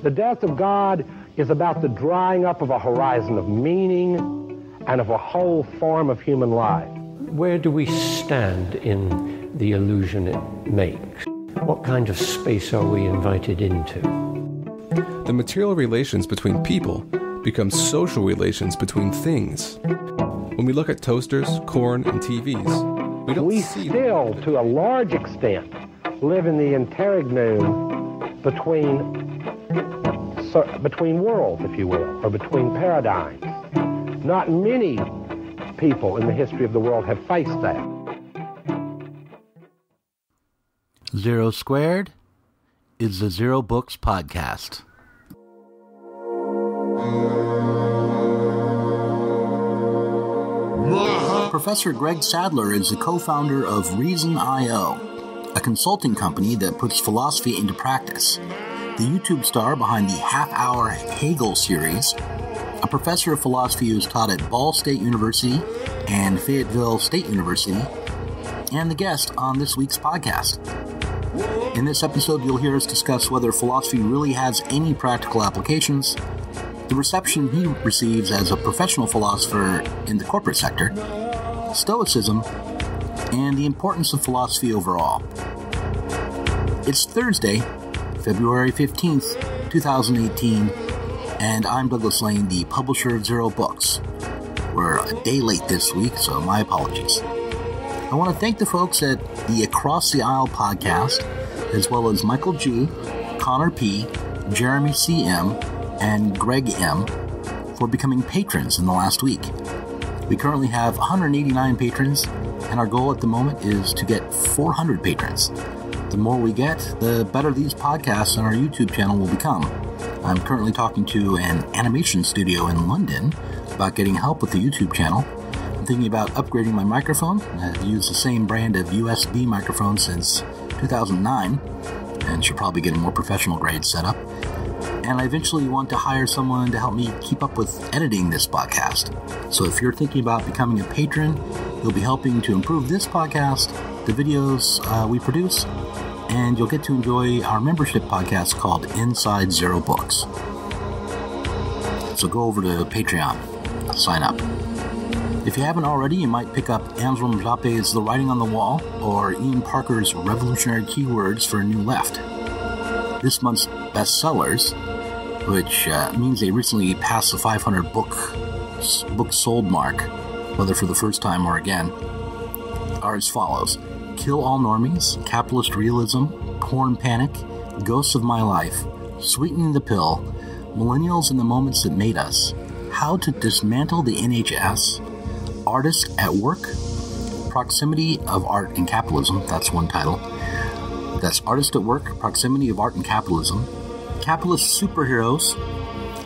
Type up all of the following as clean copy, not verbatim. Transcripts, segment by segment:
The death of God is about the drying up of a horizon of meaning and of a whole form of human life. Where do we stand in the illusion it makes? What kind of space are we invited into? The material relations between people become social relations between things. When we look at toasters, corn, and TVs, we don't see still, to a large extent, live in the interregnum between worlds, if you will, or between paradigms. Not many people in the history of the world have faced that. Zero Squared is the Zero Books Podcast. Professor Greg Sadler is the co-founder of ReasonIO, a consulting company that puts philosophy into practice. The YouTube star behind the Half Hour Hegel series, a professor of philosophy who is taught at Ball State University and Fayetteville State University, and the guest on this week's podcast. In this episode, you'll hear us discuss whether philosophy really has any practical applications, the reception he receives as a professional philosopher in the corporate sector, stoicism, and the importance of philosophy overall. It's Thursday, February 15th, 2018, and I'm Douglas Lane, the publisher of Zero Books. We're a day late this week, so my apologies. I want to thank the folks at the Across the Aisle podcast, as well as Michael G., Connor P., Jeremy C.M., and Greg M., for becoming patrons in the last week. We currently have 189 patrons, and our goal at the moment is to get 400 patrons. The more we get, the better these podcasts and our YouTube channel will become. I'm currently talking to an animation studio in London about getting help with the YouTube channel. I'm thinking about upgrading my microphone. I've used the same brand of USB microphone since 2009, and should probably get a more professional grade setup. And I eventually want to hire someone to help me keep up with editing this podcast. So if you're thinking about becoming a patron, you'll be helping to improve this podcast, the videos we produce, and you'll get to enjoy our membership podcast called Inside Zero Books. So go over to Patreon, sign up. If you haven't already, you might pick up Anselm Jappe's The Writing on the Wall or Ian Parker's Revolutionary Keywords for a New Left. This month's bestsellers, which means they recently passed the 500 book sold mark, whether for the first time or again, are as follows: Kill All Normies, Capitalist Realism, Porn Panic, Ghosts of My Life, Sweetening the Pill, Millennials and the Moments That Made Us, How to Dismantle the NHS, Artists at Work, Proximity of Art and Capitalism, that's one title. That's Artist at Work, Proximity of Art and Capitalism, Capitalist Superheroes,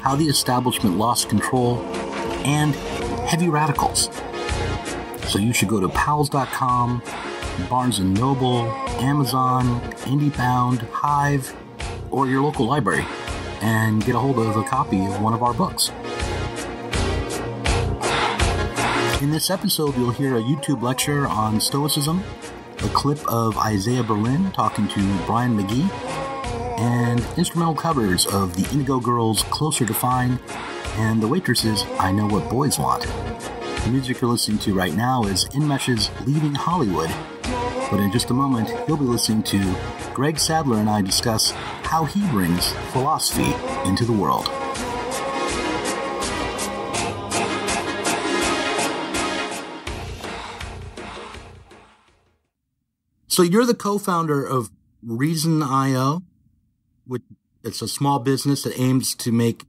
How the Establishment Lost Control, and Heavy Radicals. So you should go to pals.com, Barnes & Noble, Amazon, IndieBound, Hive, or your local library and get a hold of a copy of one of our books. In this episode, you'll hear a YouTube lecture on Stoicism, a clip of Isaiah Berlin talking to Brian McGee, and instrumental covers of the Indigo Girls' Closer to Fine and the Waitresses' I Know What Boys Want. The music you're listening to right now is Inmesh's Leaving Hollywood, but in just a moment, you'll be listening to Greg Sadler and I discuss how he brings philosophy into the world. So you're the co-founder of ReasonIO, which it's a small business that aims to make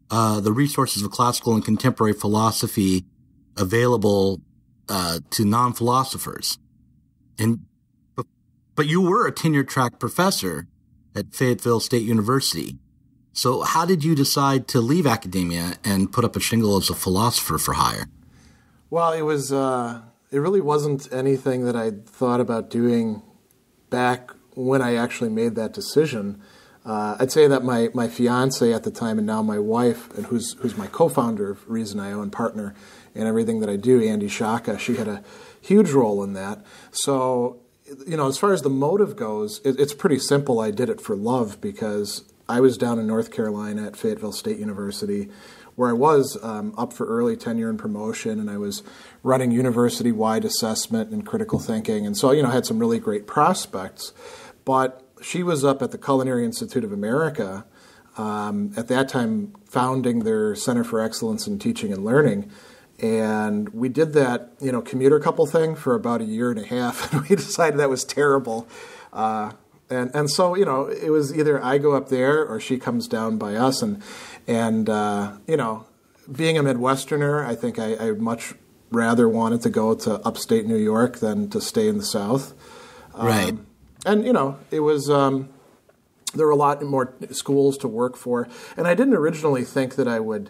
the resources of classical and contemporary philosophy available to non-philosophers. But you were a tenure-track professor at Fayetteville State University. So how did you decide to leave academia and put up a shingle as a philosopher for hire? Well, it was it really wasn't anything that I'd thought about doing back when I actually made that decision. I'd say that my fiance at the time and now my wife, and who's my co-founder of ReasonIO and partner in everything that I do, Andy Shaka, she had a huge role in that. So, as far as the motive goes, it's pretty simple. I did it for love because I was down in North Carolina at Fayetteville State University, where I was up for early tenure and promotion, and I was running university-wide assessment and critical thinking. And so, I had some really great prospects. But she was up at the Culinary Institute of America, at that time founding their Center for Excellence in Teaching and Learning. And we did that, commuter couple thing for about a year and a half, and we decided that was terrible. And so, it was either I go up there or she comes down by us. And being a Midwesterner, I think I much rather wanted to go to upstate New York than to stay in the South. Right. And, it was, there were a lot more schools to work for. And I didn't originally think that I would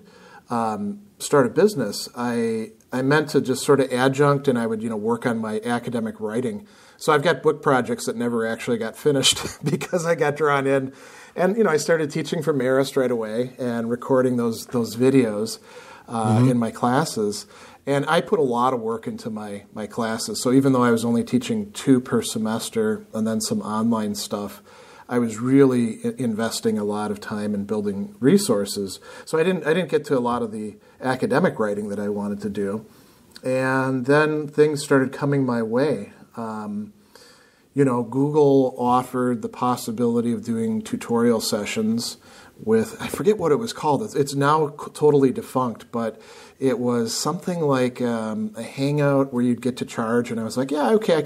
start a business. I meant to just sort of adjunct, and I would, work on my academic writing. So I've got book projects that never actually got finished because I got drawn in. And, I started teaching for Marist right away and recording those videos in my classes. And I put a lot of work into my classes. So even though I was only teaching 2 per semester and then some online stuff, I was really investing a lot of time in building resources. So I didn't get to a lot of the academic writing that I wanted to do. And then things started coming my way. Google offered the possibility of doing tutorial sessions with, I forget what it was called. It's now totally defunct, but it was something like a hangout where you'd get to charge. And I was like, yeah, okay, I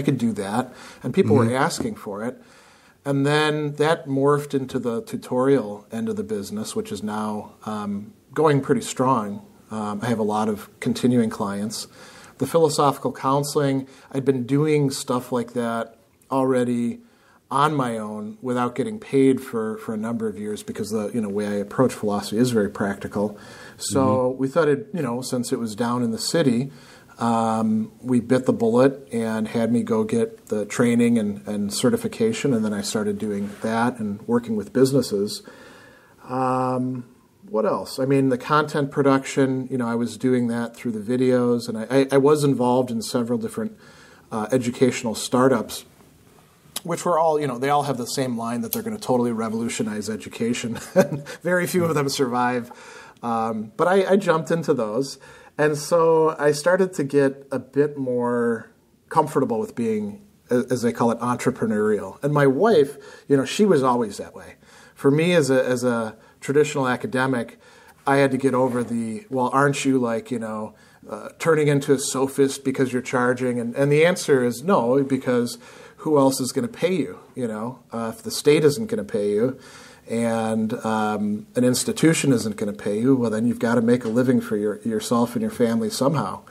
could do that. And people were asking for it. And then that morphed into the tutorial end of the business, which is now going pretty strong. I have a lot of continuing clients. The philosophical counseling, I'd been doing stuff like that already on my own without getting paid for a number of years because the way I approach philosophy is very practical. So we thought since it was down in the city, we bit the bullet and had me go get the training and certification, and then I started doing that and working with businesses. What else? I mean, the content production, I was doing that through the videos, and I was involved in several different educational startups, which were all, they all have the same line that they're going to totally revolutionize education. Very few of them survive. But I jumped into those. And so I started to get a bit more comfortable with being, as they call it, entrepreneurial. And my wife, she was always that way. For me, as a traditional academic, I had to get over well, aren't you turning into a sophist because you're charging? And the answer is no, because who else is going to pay you? If the state isn't going to pay you, and an institution isn't going to pay you, well, then you've got to make a living for yourself and your family somehow.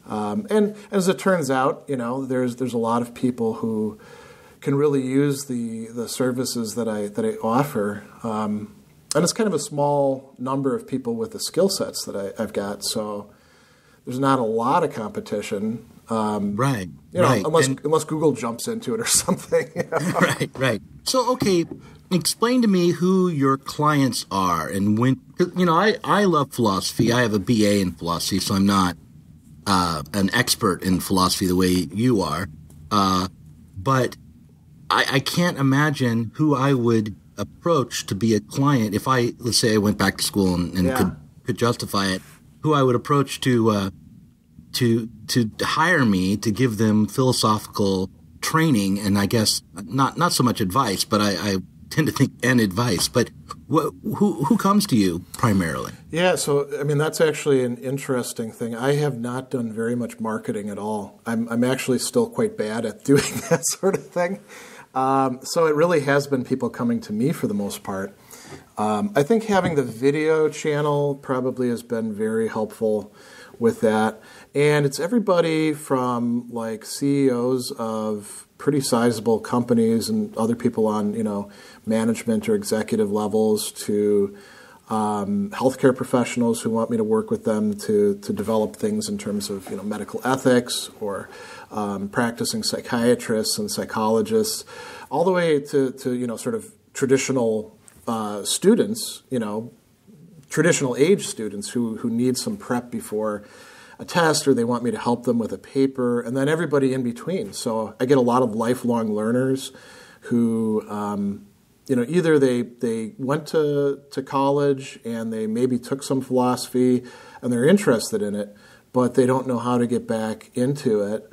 And as it turns out, there's a lot of people who can really use the services that I offer. And it's kind of a small number of people with the skill sets that I've got, so there's not a lot of competition. Right. Unless Google jumps into it or something. Right. So, okay, explain to me who your clients are, and when I love philosophy. I have a BA in philosophy, so I'm not an expert in philosophy the way you are. But I can't imagine who I would approach to be a client if let's say I went back to school and could justify it. Who I would approach to hire me to give them philosophical training, and I guess not so much advice, but I tend to think and advice. But who comes to you primarily? Yeah, so I mean that's actually an interesting thing. I have not done very much marketing at all. I'm actually still quite bad at doing that sort of thing. So it really has been people coming to me for the most part. I think having the video channel probably has been very helpful with that. And it's everybody from like CEOs of pretty sizable companies and other people on, management or executive levels to healthcare professionals who want me to work with them to develop things in terms of, medical ethics or practicing psychiatrists and psychologists, all the way to sort of traditional students, traditional age students who need some prep before a test, or they want me to help them with a paper, and then everybody in between. So I get a lot of lifelong learners who, either they went to college and they maybe took some philosophy and they're interested in it, but they don't know how to get back into it.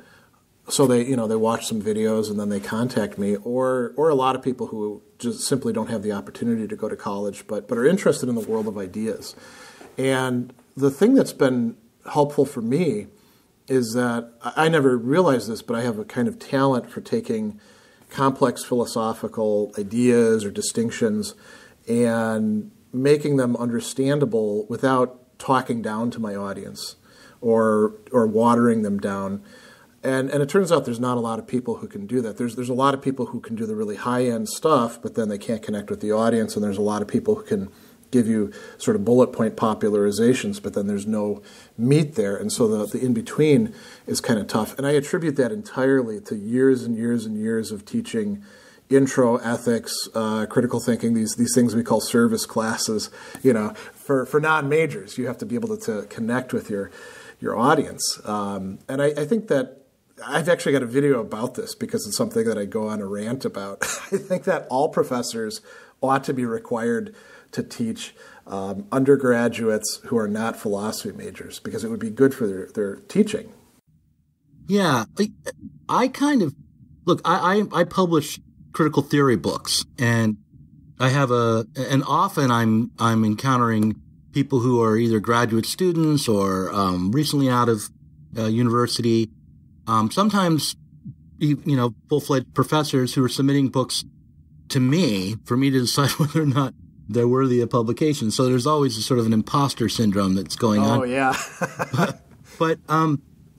So they watch some videos and then they contact me, or a lot of people who just simply don't have the opportunity to go to college, but are interested in the world of ideas. And the thing that's been helpful for me is that I never realized this, but I have a kind of talent for taking complex philosophical ideas or distinctions and making them understandable without talking down to my audience or watering them down. And it turns out there's not a lot of people who can do that. There's a lot of people who can do the really high-end stuff, but then they can't connect with the audience, and there's a lot of people who can give you sort of bullet point popularizations, but then there's no meat there. And so the in-between is kind of tough. And I attribute that entirely to years and years and years of teaching intro, ethics, critical thinking, these things we call service classes, for non-majors. You have to be able to connect with your audience. And I think that I've actually got a video about this because it's something that I go on a rant about. I think that all professors ought to be required to teach undergraduates who are not philosophy majors because it would be good for their teaching. Yeah. I kind of, look, I publish critical theory books, and I have and often I'm encountering people who are either graduate students or recently out of university. Sometimes, full-fledged professors who are submitting books to me for me to decide whether or not they're worthy of publication. So there's always a sort of an imposter syndrome that's going on. Oh, yeah. but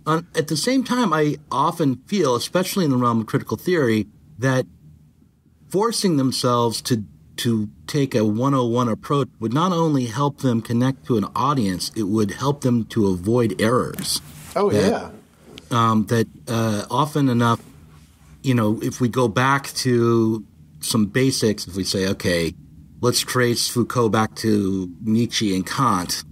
at the same time, I often feel, especially in the realm of critical theory, that forcing themselves to take a 101 approach would not only help them connect to an audience, it would help them to avoid errors. Oh, yeah. That often enough, if we go back to some basics, if we say, okay, let's trace Foucault back to Nietzsche and Kant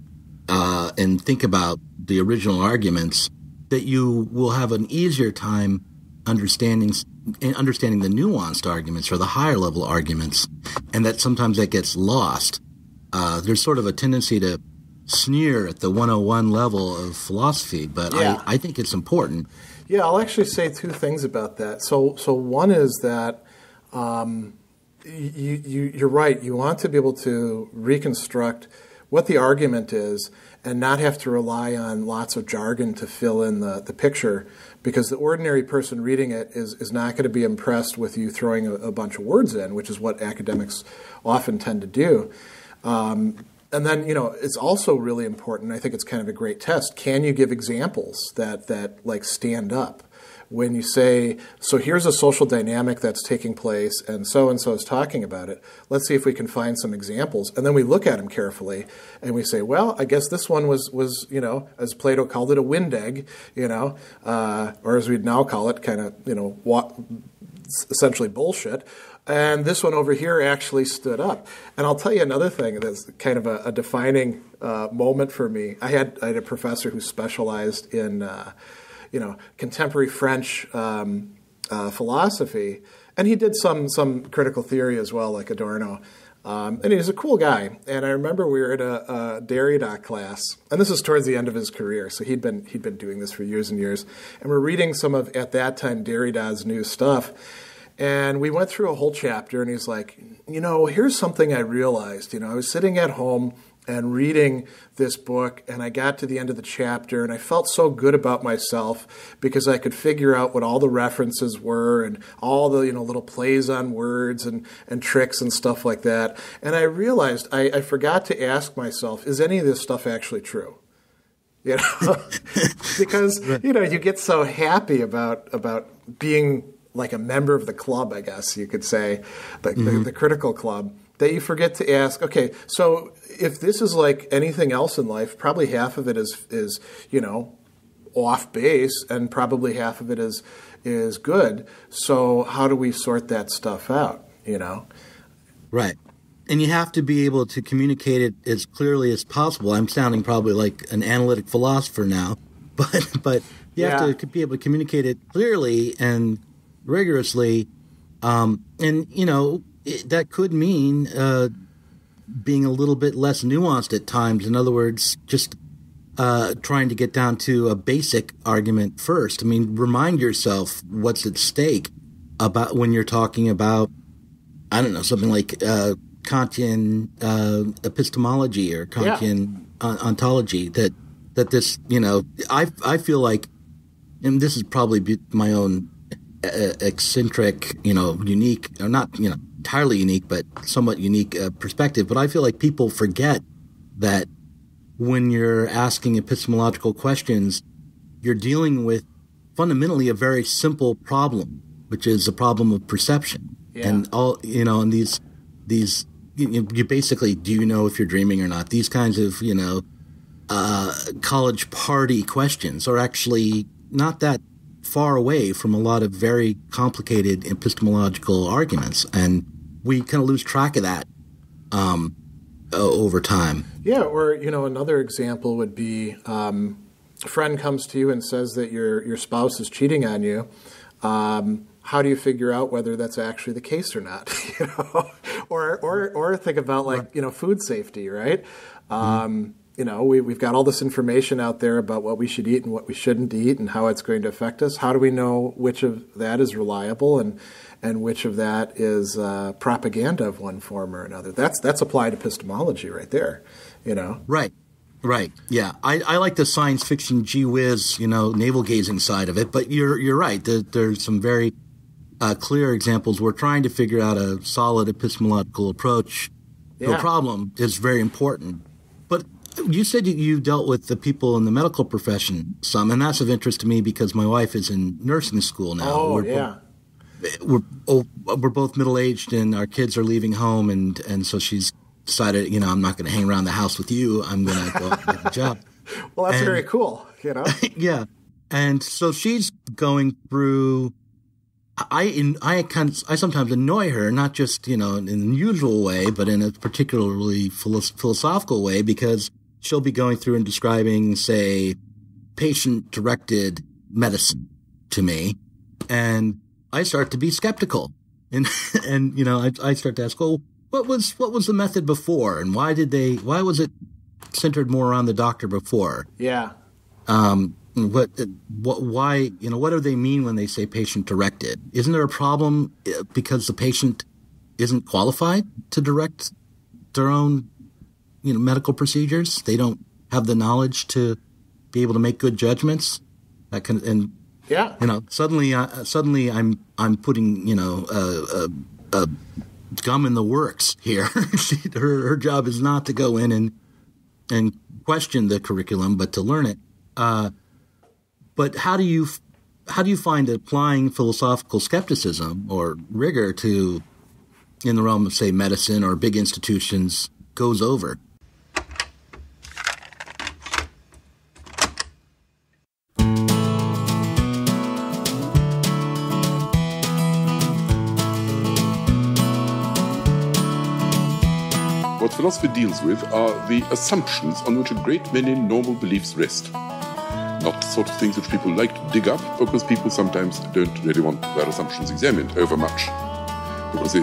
and think about the original arguments, that you will have an easier time understanding the nuanced arguments or the higher level arguments, and that sometimes that gets lost. There's sort of a tendency to sneer at the 101 level of philosophy, but yeah. I think it's important. Yeah, I'll actually say two things about that. So one is that you're right. You want to be able to reconstruct what the argument is and not have to rely on lots of jargon to fill in the picture, because the ordinary person reading it is not going to be impressed with you throwing a bunch of words in, which is what academics often tend to do. And then, it's also really important. I think it's kind of a great test. Can you give examples that like stand up? When you say, so here's a social dynamic that's taking place and so is talking about it. Let's see if we can find some examples. And then we look at them carefully and we say, well, I guess this one was as Plato called it, a wind egg, or as we'd now call it, kind of, essentially bullshit. And this one over here actually stood up. And I'll tell you another thing that's kind of a defining moment for me. I had a professor who specialized in contemporary French philosophy, and he did some critical theory as well, like Adorno. And he was a cool guy. And I remember we were at a Derrida class, and this is towards the end of his career, so he'd been doing this for years and years. And we're reading some of, at that time, Derrida's new stuff. And we went through a whole chapter, and he's like, here's something I realized. I was sitting at home and reading this book, and I got to the end of the chapter, and I felt so good about myself because I could figure out what all the references were and all the little plays on words and tricks and stuff like that. And I realized I forgot to ask myself, is any of this stuff actually true? Because you get so happy about being like a member of the club, I guess you could say, the critical club, that you forget to ask, okay, so if this is like anything else in life, probably half of it is off base, and probably half of it is good. So how do we sort that stuff out, Right. And you have to be able to communicate it as clearly as possible. I'm sounding probably like an analytic philosopher now, but you have to be able to communicate it clearly and rigorously. And, that could mean being a little bit less nuanced at times. In other words, just trying to get down to a basic argument first. I mean, remind yourself what's at stake about when you're talking about, I don't know, something like Kantian epistemology or Kantian ontology. That this, I feel like, and this is probably my own eccentric, unique, or not, entirely unique, but somewhat unique perspective. But I feel like people forget that when you're asking epistemological questions, you're dealing with fundamentally a very simple problem, which is a problem of perception. Yeah. And all, and these, you basically, do you know if you're dreaming or not? These kinds of, college party questions are actually not that far away from a lot of very complicated epistemological arguments, and we kind of lose track of that over time. Yeah, or another example would be a friend comes to you and says that your spouse is cheating on you. How do you figure out whether that's actually the case or not? Or think about food safety, right? We've got all this information out there about what we should eat and what we shouldn't eat and how it's going to affect us. How do we know which of that is reliable and which of that is propaganda of one form or another? That's applied epistemology right there, Right. Yeah. I like the science fiction gee whiz, navel gazing side of it, but you're right. There's some very clear examples. We're trying to figure out a solid epistemological approach to a problem is very important. But you said you dealt with the people in the medical profession some, and that's of interest to me because my wife is in nursing school now. Oh, we're both middle-aged and our kids are leaving home, and so she's decided, I'm not going to hang around the house with you. I'm going to go out and get a job. Well, that's very cool, Yeah. And so she's going through I sometimes annoy her, not just, in an usual way, but in a particularly philosophical way, because she'll be going through and describing, say, patient-directed medicine to me, and I start to be skeptical. And I start to ask, well, what was the method before, and why was it centered more around the doctor before? Yeah. What do they mean when they say patient-directed? Isn't there a problem because the patient isn't qualified to direct their own, medical procedures? They don't have the knowledge to be able to make good judgments. Suddenly I'm putting, a gum in the works here. Her job is not to go in and question the curriculum, but to learn it. But how do you find applying philosophical skepticism or rigor to, in the realm of, say, medicine or big institutions, goes over? What philosophy deals with are the assumptions on which a great many normal beliefs rest. Not the sort of things which people like to dig up, because people sometimes don't really want their assumptions examined over much. Because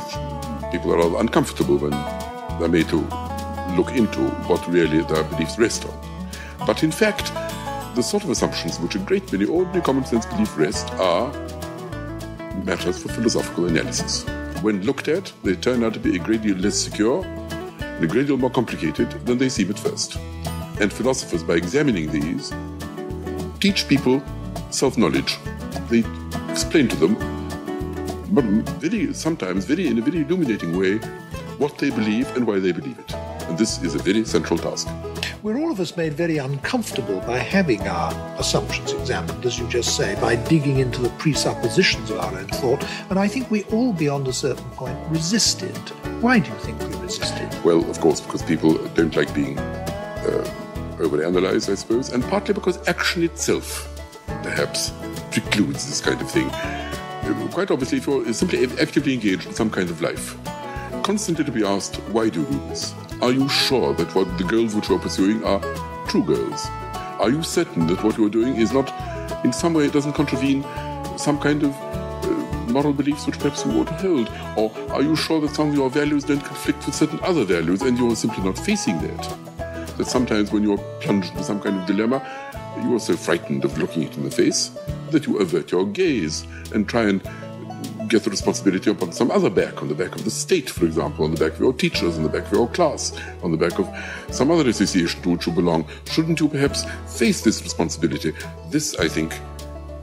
people are rather uncomfortable when they're made to look into what really their beliefs rest on. But in fact, the sort of assumptions which a great many ordinary common sense beliefs rest are matters for philosophical analysis. When looked at, they turn out to be a great deal less secure and a great deal more complicated than they seem at first. And philosophers, by examining these, teach people self-knowledge. They explain to them, sometimes in a very illuminating way, what they believe and why they believe it. And this is a very central task. We're all of us made very uncomfortable by having our assumptions examined, as you just say, by digging into the presuppositions of our own thought. And I think we all, beyond a certain point, resisted. Why do you think we resisted? Well, of course, because people don't like being overanalyzed, I suppose, and partly because action itself perhaps precludes this kind of thing. Quite obviously, if you're simply actively engaged in some kind of life, constantly to be asked, why do you do this? Are you sure that what the goals which you're pursuing are true goals? Are you certain that what you're doing is not, in some way, it doesn't contravene some kind of moral beliefs which perhaps you ought to hold? Or are you sure that some of your values don't conflict with certain other values and you're simply not facing that? That sometimes when you're plunged into some kind of dilemma, you are so frightened of looking it in the face that you avert your gaze and try and get the responsibility upon some other back, on the back of the state, for example, on the back of your teachers, on the back of your class, on the back of some other association to which you belong. Shouldn't you perhaps face this responsibility? This, I think,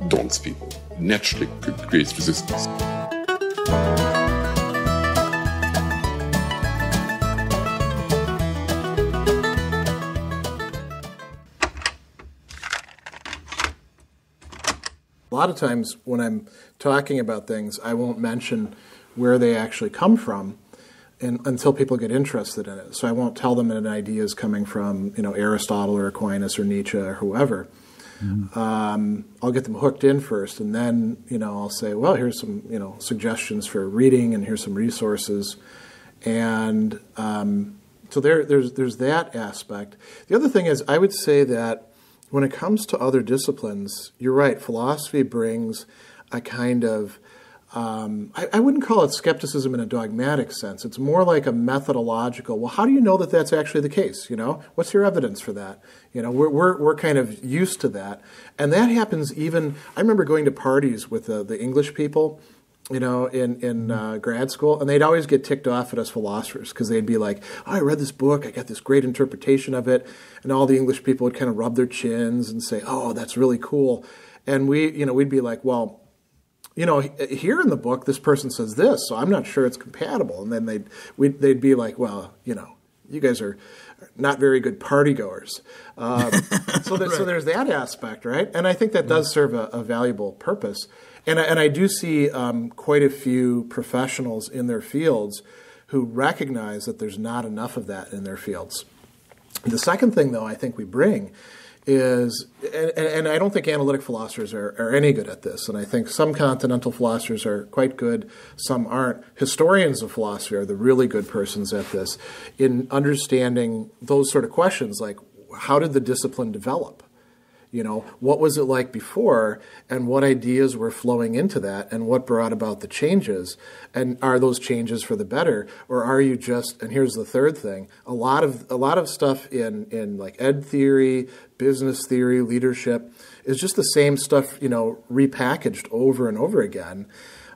daunts people, naturally creates resistance. A lot of times when I'm talking about things, I won't mention where they actually come from until people get interested in it. So I won't tell them that an idea is coming from, Aristotle or Aquinas or Nietzsche or whoever. Mm-hmm. I'll get them hooked in first, and then, I'll say, well, here's some, suggestions for reading, and here's some resources. And so there's that aspect. The other thing is, I would say that when it comes to other disciplines, you're right, philosophy brings a kind of, I wouldn't call it skepticism in a dogmatic sense. It's more like a methodological, well, how do you know that that's actually the case? What's your evidence for that? We're kind of used to that. And that happens even, I remember going to parties with the English people, in grad school, and they'd always get ticked off at us philosophers because they'd be like, oh, I read this book, I got this great interpretation of it, and all the English people would kind of rub their chins and say, oh, that's really cool. And we'd be like, well, here in the book, this person says this, so I'm not sure it's compatible. And then they'd be like, well, you guys are not very good party goers. So there's that aspect, right? And I think that does serve a valuable purpose. And I do see quite a few professionals in their fields who recognize that there's not enough of that in their fields. The second thing, though, I think we bring is, and I don't think analytic philosophers are any good at this, and I think some continental philosophers are quite good, some aren't. Historians of philosophy are the really good persons at this, in understanding those sort of questions, like how did the discipline develop? What was it like before, and what ideas were flowing into that, and what brought about the changes, and are those changes for the better, or are you just? And here's the third thing: a lot of stuff in like ed theory, business theory, leadership is just the same stuff, repackaged over and over again,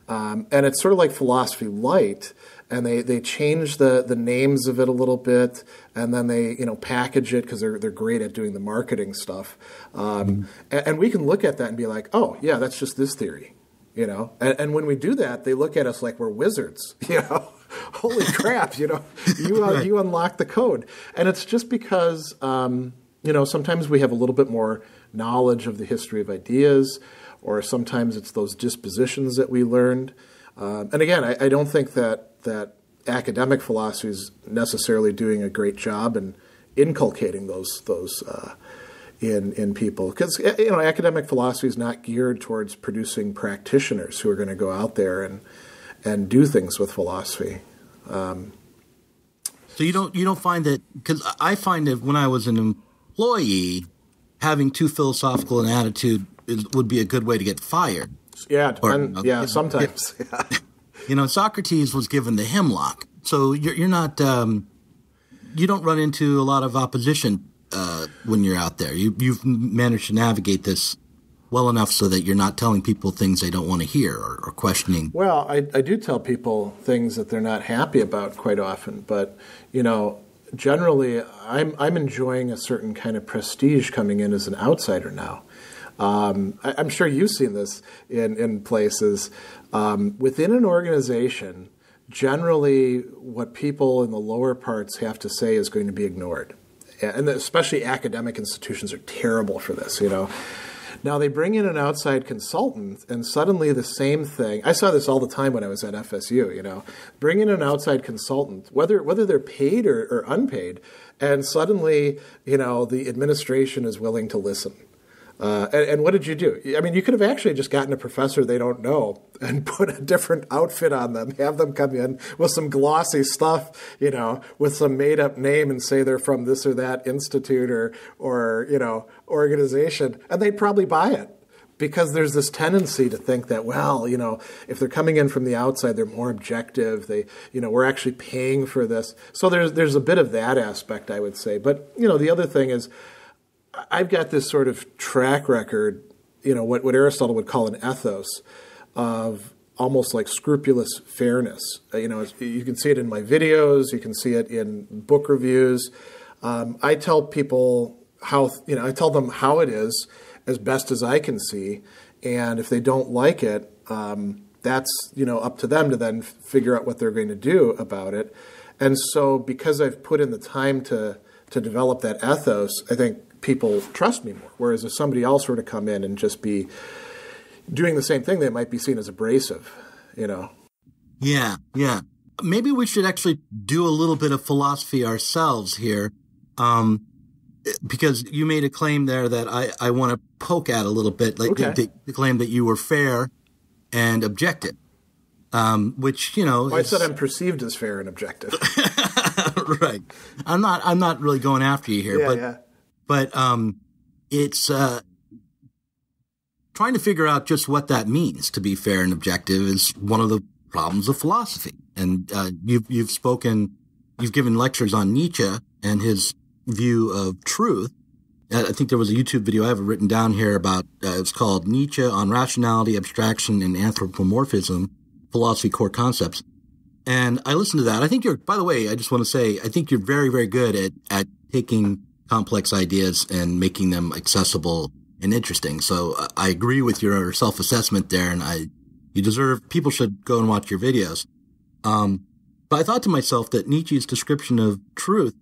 and it's sort of like philosophy light. And they change the names of it a little bit, and then they package it because they're great at doing the marketing stuff. And we can look at that and be like, oh yeah, that's just this theory, And when we do that, they look at us like we're wizards, Holy crap, you unlock the code, and it's just because sometimes we have a little bit more knowledge of the history of ideas, or sometimes it's those dispositions that we learned. And again, I don't think that academic philosophy is necessarily doing a great job in inculcating those in people, because academic philosophy is not geared towards producing practitioners who are going to go out there and do things with philosophy. So you don't find that, because I find that when I was an employee, having too philosophical an attitude would be a good way to get fired. Yeah, sometimes. Yeah. Socrates was given the hemlock, so you're not you don't run into a lot of opposition when you're out there. You've managed to navigate this well enough so that you're not telling people things they don't want to hear or questioning. Well, I do tell people things that they're not happy about quite often, but generally I'm enjoying a certain kind of prestige coming in as an outsider now. I'm sure you've seen this in places. Within an organization, generally what people in the lower parts have to say is going to be ignored. And especially academic institutions are terrible for this, Now they bring in an outside consultant, and suddenly the same thing. I saw this all the time when I was at FSU, Bring in an outside consultant, whether they're paid or unpaid, and suddenly, the administration is willing to listen. And what did you do? I mean, you could have actually just gotten a professor they don't know and put a different outfit on them, have them come in with some glossy stuff, with some made-up name and say they're from this or that institute or organization, and they'd probably buy it. because there's this tendency to think that, well, if they're coming in from the outside, they're more objective. We're actually paying for this. So there's a bit of that aspect, I would say. But, the other thing is I've got this sort of track record, what Aristotle would call an ethos of almost like scrupulous fairness. You can see it in my videos. You can see it in book reviews. I tell people I tell them how it is as best as I can see. And if they don't like it, that's, up to them to then figure out what they're going to do about it. And so because I've put in the time to develop that ethos, I think people trust me more. Whereas if somebody else were to come in and just be doing the same thing, they might be seen as abrasive, Yeah. Maybe we should actually do a little bit of philosophy ourselves here, because you made a claim there that I want to poke at a little bit, like the claim that you were fair and objective, which, I said I'm perceived as fair and objective. Right. I'm not really going after you here, but it's trying to figure out just what that means to be fair and objective is one of the problems of philosophy. And you've given lectures on Nietzsche and his view of truth. I think there was a YouTube video I have written down here about, it's called Nietzsche on Rationality, Abstraction, and Anthropomorphism, Philosophy Core Concepts. And I listened to that. I think by the way, I just want to say, I think you're very, very good at taking complex ideas and making them accessible and interesting. So I agree with your self-assessment there, and people should go and watch your videos. But I thought to myself that Nietzsche's description of truth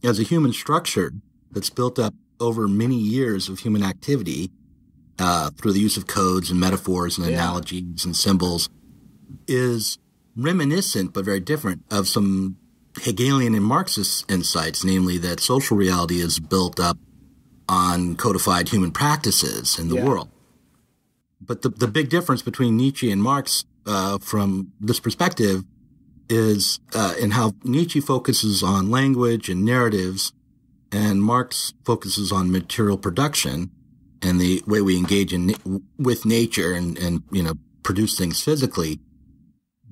as a human structure that's built up over many years of human activity, through the use of codes and metaphors and analogies and symbols, is reminiscent but very different of some Hegelian and Marxist insights, namely that social reality is built up on codified human practices in the world. But the big difference between Nietzsche and Marx, from this perspective, is in how Nietzsche focuses on language and narratives, and Marx focuses on material production and the way we engage with nature and produce things physically.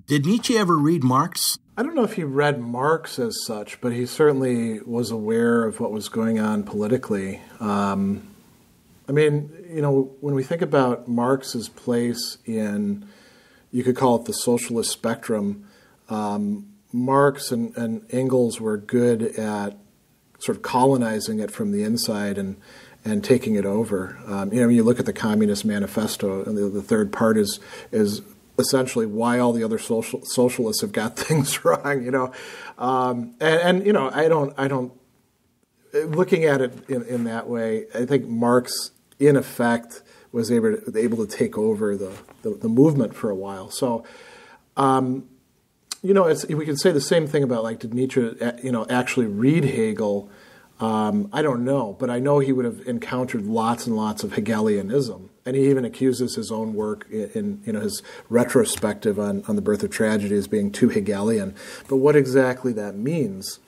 Did Nietzsche ever read Marx? I don't know if he read Marx as such, but he certainly was aware of what was going on politically. When we think about Marx's place in, you could call it the socialist spectrum, Marx and Engels were good at sort of colonizing it from the inside and taking it over. When you look at the Communist Manifesto, and the third part is essentially why all the other socialists have got things wrong, I don't looking at it in that way, I think Marx in effect was able to take over the movement for a while. So, we can say the same thing about did Nietzsche, actually read Hegel? I don't know, but I know he would have encountered lots and lots of Hegelianism, and he even accuses his own work in his retrospective on The Birth of Tragedy as being too Hegelian. But what exactly that means,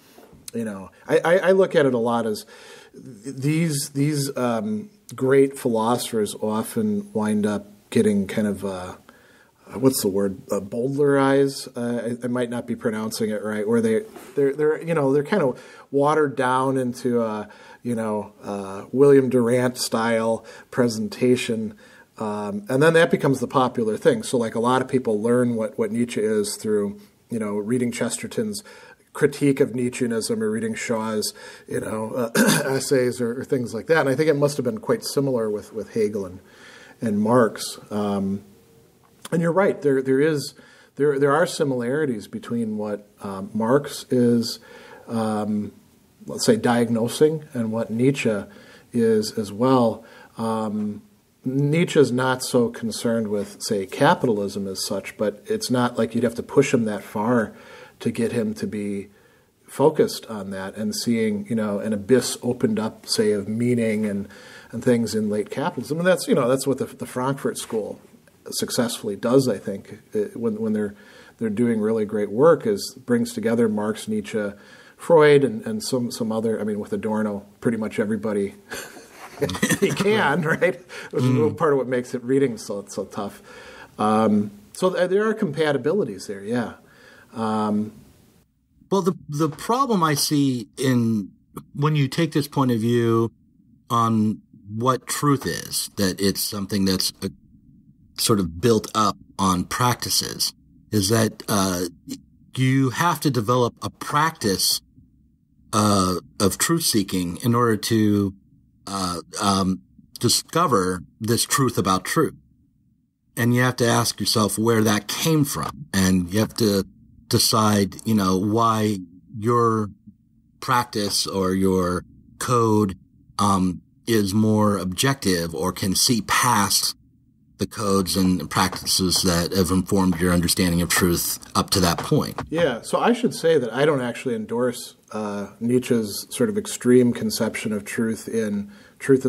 I look at it a lot as these great philosophers often wind up getting kind of what's the word? Bowdlerized. I might not be pronouncing it right. Where they're kind of watered down into William Durant style presentation, and then that becomes the popular thing. So a lot of people learn what Nietzsche is through reading Chesterton's critique of Nietzscheanism or reading Shaw's essays or things like that. And I think it must have been quite similar with Hegel and Marx. And you're right. There are similarities between what Marx is, let's say, diagnosing, and what Nietzsche is as well. Nietzsche is not so concerned with, say, capitalism as such, but it's not like you'd have to push him that far to get him to be focused on that and seeing, an abyss opened up, say, of meaning and things in late capitalism. And that's what the Frankfurt School successfully does, I think, when they're doing really great work, is brings together Marx, Nietzsche, Freud, and some other, with Adorno, pretty much everybody he can, right? Which is part of what makes it reading so tough. So there are compatibilities there, yeah. Well, the problem I see when you take this point of view on what truth is, that it's something that's sort of built up on practices, is that you have to develop a practice of truth-seeking in order to discover this truth about truth. And you have to ask yourself where that came from. And you have to decide, why your practice or your code is more objective or can see past the codes and practices that have informed your understanding of truth up to that point. Yeah, so I should say that I don't actually endorse Nietzsche's sort of extreme conception of truth and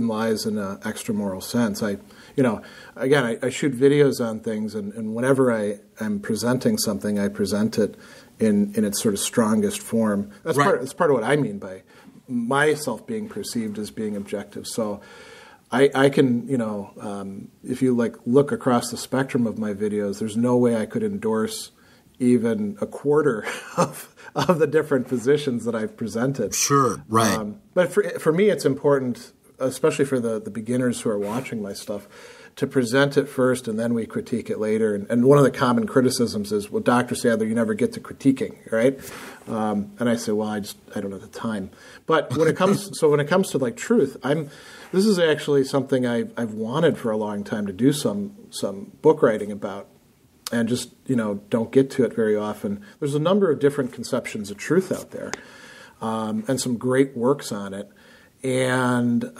lies in an extramoral sense. I shoot videos on things, and whenever I am presenting something, I present it in its sort of strongest form. That's part of what I mean by myself being perceived as being objective. So I can, if you look across the spectrum of my videos, there's no way I could endorse even a quarter of the different positions that I've presented. Sure, right. But for me, it's important, especially for the beginners who are watching my stuff, to present it first and then we critique it later. And one of the common criticisms is, well, Dr. Sadler, you never get to critiquing, right? And I say, well, I don't have the time. But when it comes to truth, this is actually something I've wanted for a long time to do some book writing about, and just don't get to it very often. There's a number of different conceptions of truth out there, and some great works on it. And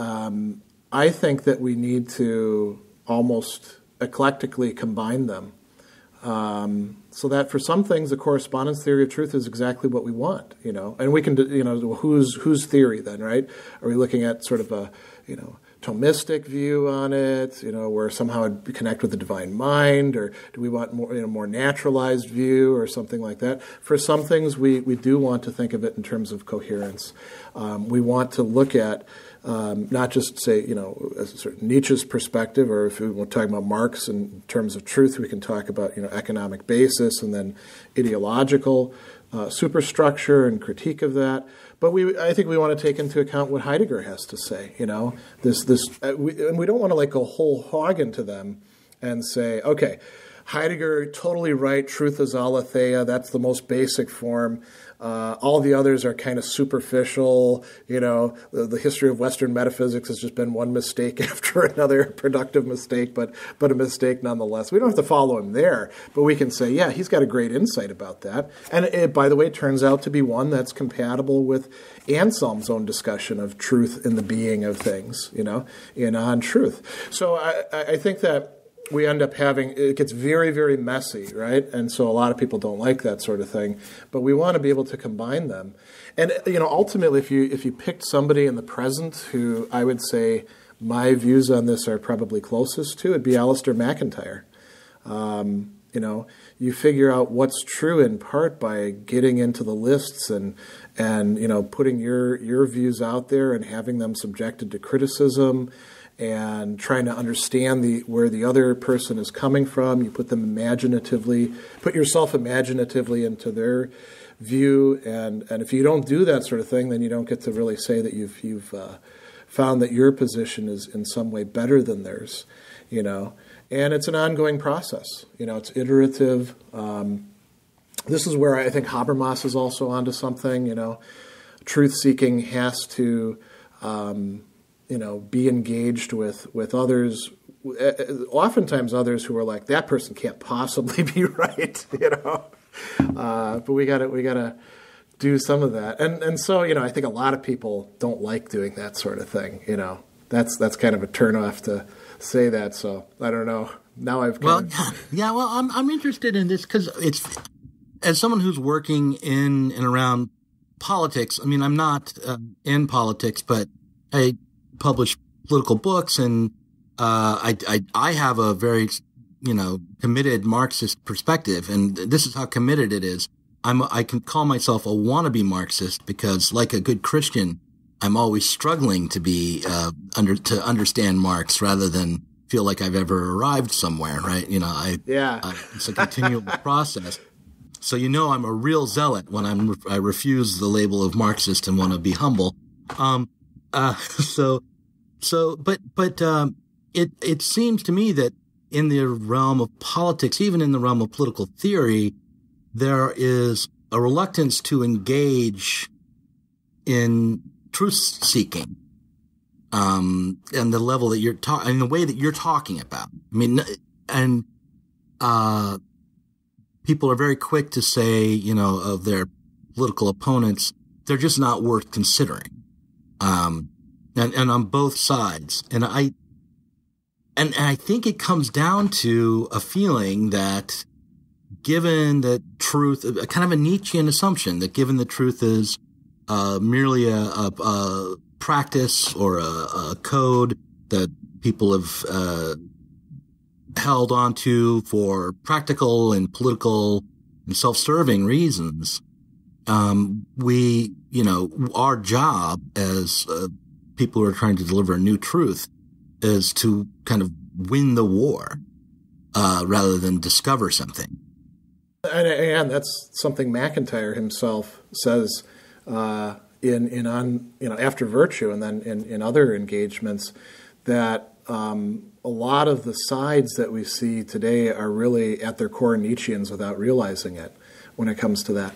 I think that we need to almost eclectically combine them, so that for some things the correspondence theory of truth is exactly what we want, and we can, whose theory then, right? Are we looking at sort of a, Thomistic view on it, where somehow it connect with the divine mind, or do we want more naturalized view or something like that? For some things, we do want to think of it in terms of coherence. We want to look at not just say, as a sort of Nietzsche's perspective, or if we're talking about Marx in terms of truth, we can talk about, economic basis and then ideological superstructure and critique of that. But I think we want to take into account what Heidegger has to say. And we don't want to go whole hog into them and say, okay, Heidegger, totally right, truth is aletheia, that's the most basic form. All the others are kind of superficial. The history of Western metaphysics has just been one mistake after another, productive mistake, but a mistake nonetheless. We don't have to follow him there, but we can say, yeah, he's got a great insight about that. And it, by the way, turns out to be one that's compatible with Anselm's own discussion of truth in the being of things, in On Truth. So I think that we end up it gets very, very messy, right? And so a lot of people don't like that sort of thing. But we want to be able to combine them. And, ultimately, if you picked somebody in the present who I would say my views on this are probably closest to, it'd be Alistair McIntyre. You figure out what's true in part by getting into the lists and putting your views out there and having them subjected to criticism, and trying to understand where the other person is coming from. You put yourself imaginatively into their view, and if you don't do that sort of thing, then you don't get to really say that you've found that your position is in some way better than theirs, And it's an ongoing process. It's iterative. This is where I think Habermas is also onto something. Truth-seeking has to be engaged with others, oftentimes others who are like, that person can't possibly be right, But we gotta do some of that, and so I think a lot of people don't like doing that sort of thing. That's kind of a turnoff to say that. So I don't know. Now I've I'm interested in this because it's, as someone who's working in and around politics. I mean, I'm not in politics, but I publish political books, and I have a very committed Marxist perspective, and this is how committed it is. I can call myself a wannabe Marxist because, like a good Christian, I'm always struggling to be to understand Marx rather than feel like I've ever arrived somewhere, right? It's a continual process. So I'm a real zealot when I refuse the label of Marxist and want to be humble. It seems to me that in the realm of politics, even in the realm of political theory, there is a reluctance to engage in truth seeking, and the level that you're in the way that you're talking about. I mean, and people are very quick to say, of their political opponents, they're just not worth considering. And on both sides. And I think it comes down to a feeling that given that truth, a kind of a Nietzschean assumption that given the truth is merely a practice or a code that people have held onto for practical and political and self-serving reasons, our job as people who are trying to deliver a new truth is to kind of win the war rather than discover something. And that's something McIntyre himself says after Virtue and then in other engagements, that a lot of the sides that we see today are really at their core Nietzscheans without realizing it when it comes to that.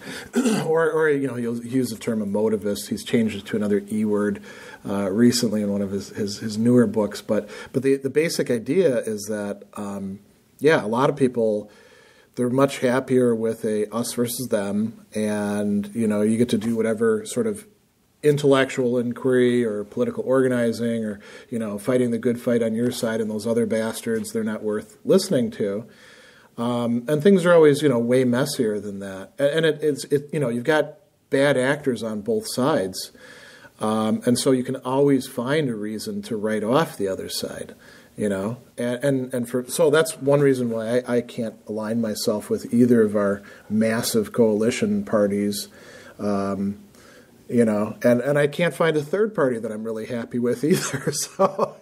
or he'll use the term emotivist. He's changed it to another E word recently in one of his newer books. But the basic idea is that, a lot of people, they're much happier with a us versus them, and, you get to do whatever sort of intellectual inquiry or political organizing or, fighting the good fight on your side, and those other bastards, they're not worth listening to. And things are always, way messier than that. And it's you've got bad actors on both sides. And so you can always find a reason to write off the other side, so that's one reason why I can't align myself with either of our massive coalition parties, and I can't find a third party that I'm really happy with either. So,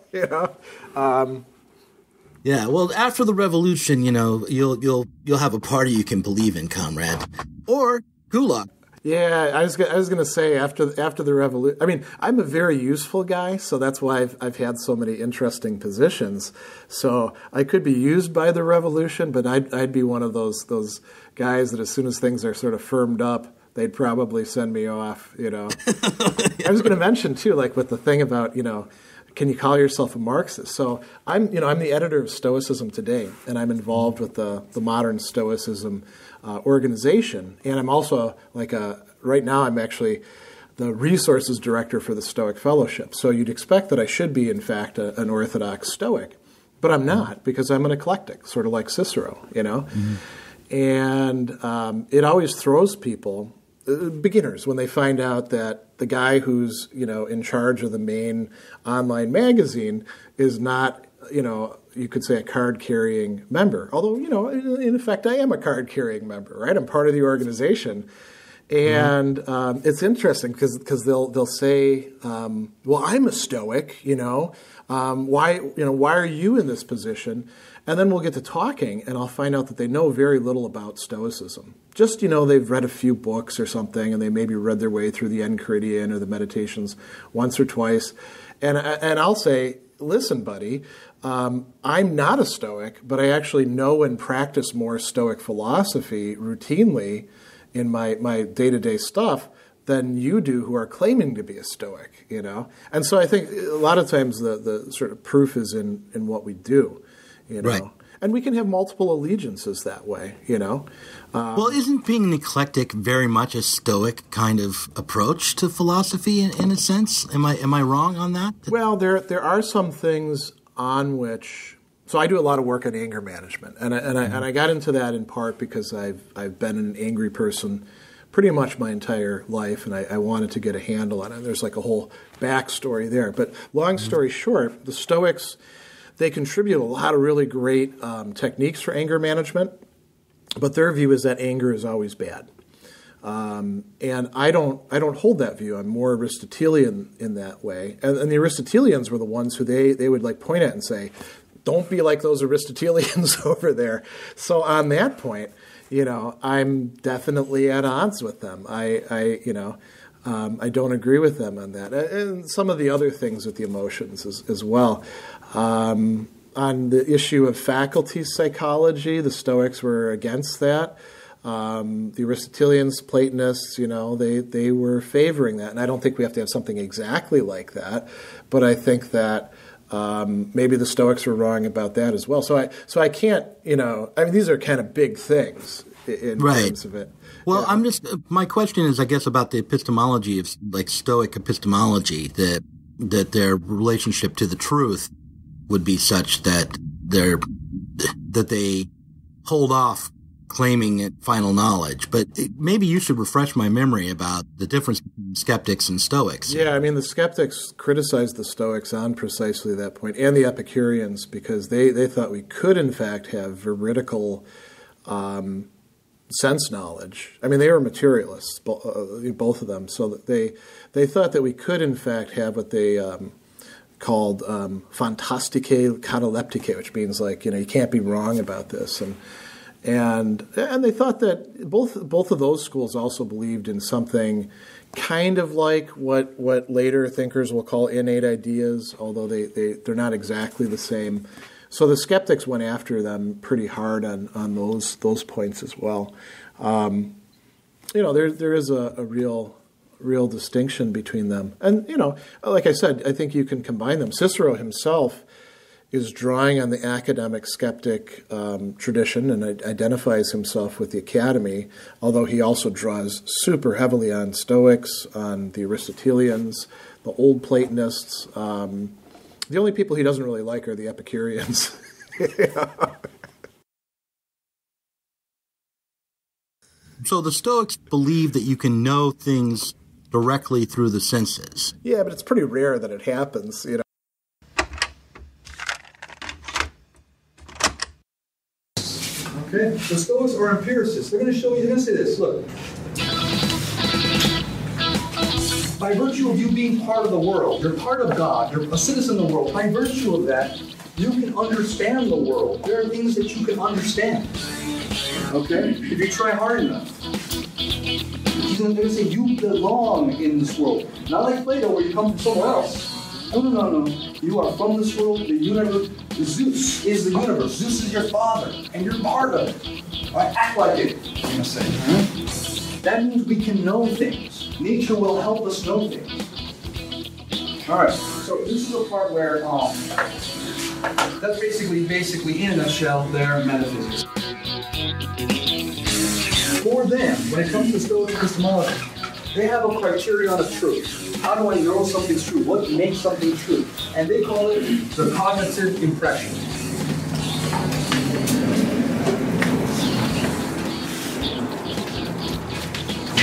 Yeah, well, after the revolution, you'll have a party you can believe in, comrade, or gulag. Yeah, I was going to say after the revolution. I mean, I'm a very useful guy, so that's why I've had so many interesting positions. So I could be used by the revolution, but I'd be one of those guys that as soon as things are sort of firmed up, they'd probably send me off. I was going to mention too, like with the thing about can you call yourself a Marxist? So I'm the editor of Stoicism Today, and I'm involved with the modern Stoicism organization. And I'm also right now I'm actually the resources director for the Stoic Fellowship. So you'd expect that I should be, in fact, an Orthodox Stoic, but I'm not, because I'm an eclectic, sort of like Cicero, Mm-hmm. And it always throws people, beginners, when they find out that the guy who's, in charge of the main online magazine is not, you could say a card-carrying member. Although, in effect, I am a card-carrying member, right? I'm part of the organization. And it's interesting because they'll say, well, I'm a Stoic, why are you in this position? And then we'll get to talking, and I'll find out that they know very little about Stoicism. Just, they've read a few books or something, and they maybe read their way through the Enchiridion or the Meditations once or twice. And I'll say, listen, buddy, I'm not a Stoic, but I actually know and practice more Stoic philosophy routinely in my day-to-day stuff than you do who are claiming to be a Stoic, And so I think a lot of times the sort of proof is in what we do, Right. And we can have multiple allegiances that way, Well, isn't being an eclectic very much a Stoic kind of approach to philosophy in a sense? Am I wrong on that? Well, there are some things on which. So I do a lot of work on anger management, and I got into that in part because I've been an angry person pretty much my entire life, and I wanted to get a handle on it. There's like a whole backstory there. But long story short, the Stoics, they contribute a lot of really great techniques for anger management, but their view is that anger is always bad. And I don't hold that view. I'm more Aristotelian in that way. And the Aristotelians were the ones who they would like point at and say, don't be like those Aristotelians over there. So on that point, I'm definitely at odds with them. I don't agree with them on that. And some of the other things with the emotions as well. On the issue of faculty psychology, the Stoics were against that. The Aristotelians, Platonists, they were favoring that. And I don't think we have to have something exactly like that. But I think that maybe the Stoics were wrong about that as well. So I can't, these are kind of big things in terms of it. Well, my question is, I guess, about the epistemology of like Stoic epistemology, that their relationship to the truth would be such that they hold off claiming final knowledge. But maybe you should refresh my memory about the difference between skeptics and Stoics. Yeah, the skeptics criticized the Stoics on precisely that point, and the Epicureans, because they thought we could, in fact, have veridical sense knowledge. They were materialists, both of them, so that they thought that we could, in fact, have what they called fantastike kataleptike, which means you can't be wrong about this, and they thought that both of those schools also believed in something kind of like what later thinkers will call innate ideas, although they're not exactly the same. So the skeptics went after them pretty hard on those points as well. There is a real distinction between them, and like I said, I think you can combine them. Cicero himself is drawing on the academic skeptic tradition and identifies himself with the academy, although he also draws super heavily on Stoics, on the Aristotelians, the old Platonists. The only people he doesn't really like are the Epicureans. So the Stoics believe that you can know things directly through the senses. Yeah, but it's pretty rare that it happens, Okay, the Stoics are empiricists. They're going to say this. Look. By virtue of you being part of the world, you're part of God, you're a citizen of the world. By virtue of that, you can understand the world. There are things that you can understand. Okay? If you try hard enough. He's going to say you belong in this world. Not like Plato where you come from somewhere else. No. You are from this world, the universe. Zeus is the universe. Zeus is your father, and you're part of it. All right? Act like it, I'm going to say. Right? That means we can know things. Nature will help us know things. All right, so this is the part where that's basically in a nutshell, their metaphysics. For them, when it comes to Stoic epistemology, they have a criterion of truth. How do I know something's true? What makes something true? And they call it the cognitive impression.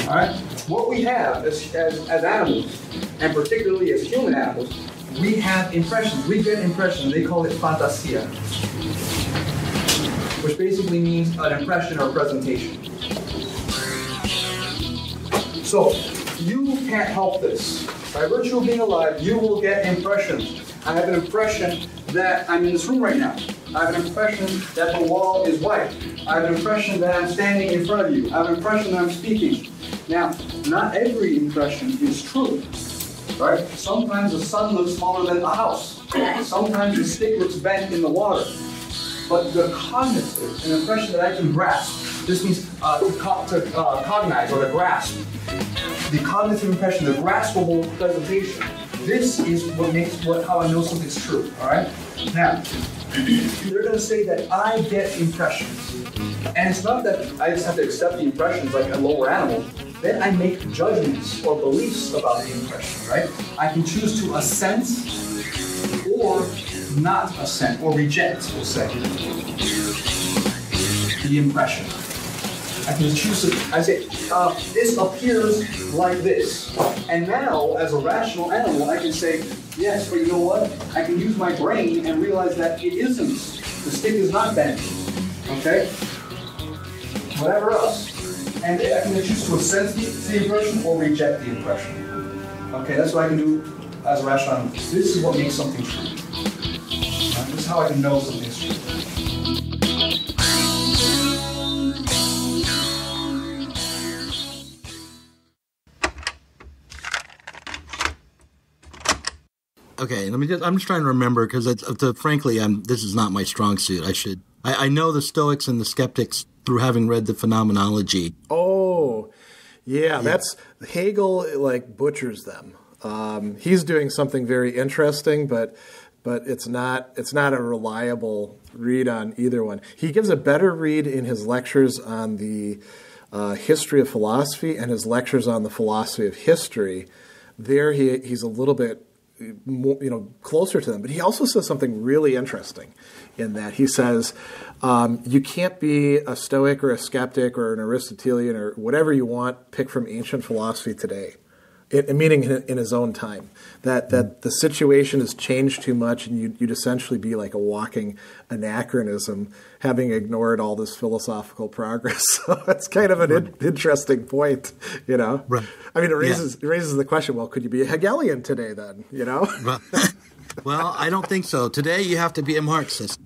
All right? What we have as animals, and particularly as human animals, we have impressions. We get impressions. They call it fantasia, which basically means an impression or presentation. So, you can't help this. By virtue of being alive, you will get impressions. I have an impression that I'm in this room right now. I have an impression that the wall is white. I have an impression that I'm standing in front of you. I have an impression that I'm speaking. Now, not every impression is true, right? Sometimes the sun looks smaller than a house. Sometimes the stick looks bent in the water. But the cognitive, an impression that I can grasp, this means to cognize or to grasp. The cognitive impression, the graspable presentation. This is what makes how I know something's true, all right? Now, they're going to say that I get impressions. And it's not that I just have to accept the impressions like a lower animal. Then I make judgments or beliefs about the impression, right? I can choose to assent or not assent or reject, we'll say, the impression. I can choose to, I say, this appears like this. And now, as a rational animal, I can say, yes, but you know what? I can use my brain and realize that it isn't. The stick is not bent. Okay? Whatever else. And I can choose to assent to the impression or reject the impression. Okay, that's what I can do as a rational. This is what makes something true. This is how I can know something's true. Okay, I'm just trying to remember because frankly, this is not my strong suit. I know the Stoics and the skeptics through having read the Phenomenology. Oh, yeah. That's Hegel. Like butchers them. He's doing something very interesting, but it's not a reliable read on either one. He gives a better read in his lectures on the history of philosophy and his lectures on the philosophy of history. There, he's a little bit more, closer to them. But he also says something really interesting in that he says you can't be a Stoic or a skeptic or an Aristotelian or whatever you want, pick from ancient philosophy today. Meaning in his own time, that the situation has changed too much, and you'd essentially be like a walking anachronism, having ignored all this philosophical progress. So it's kind of an interesting point, Right. I mean, it raises the question: well, could you be a Hegelian today then? Well, I don't think so. Today, you have to be a Marxist.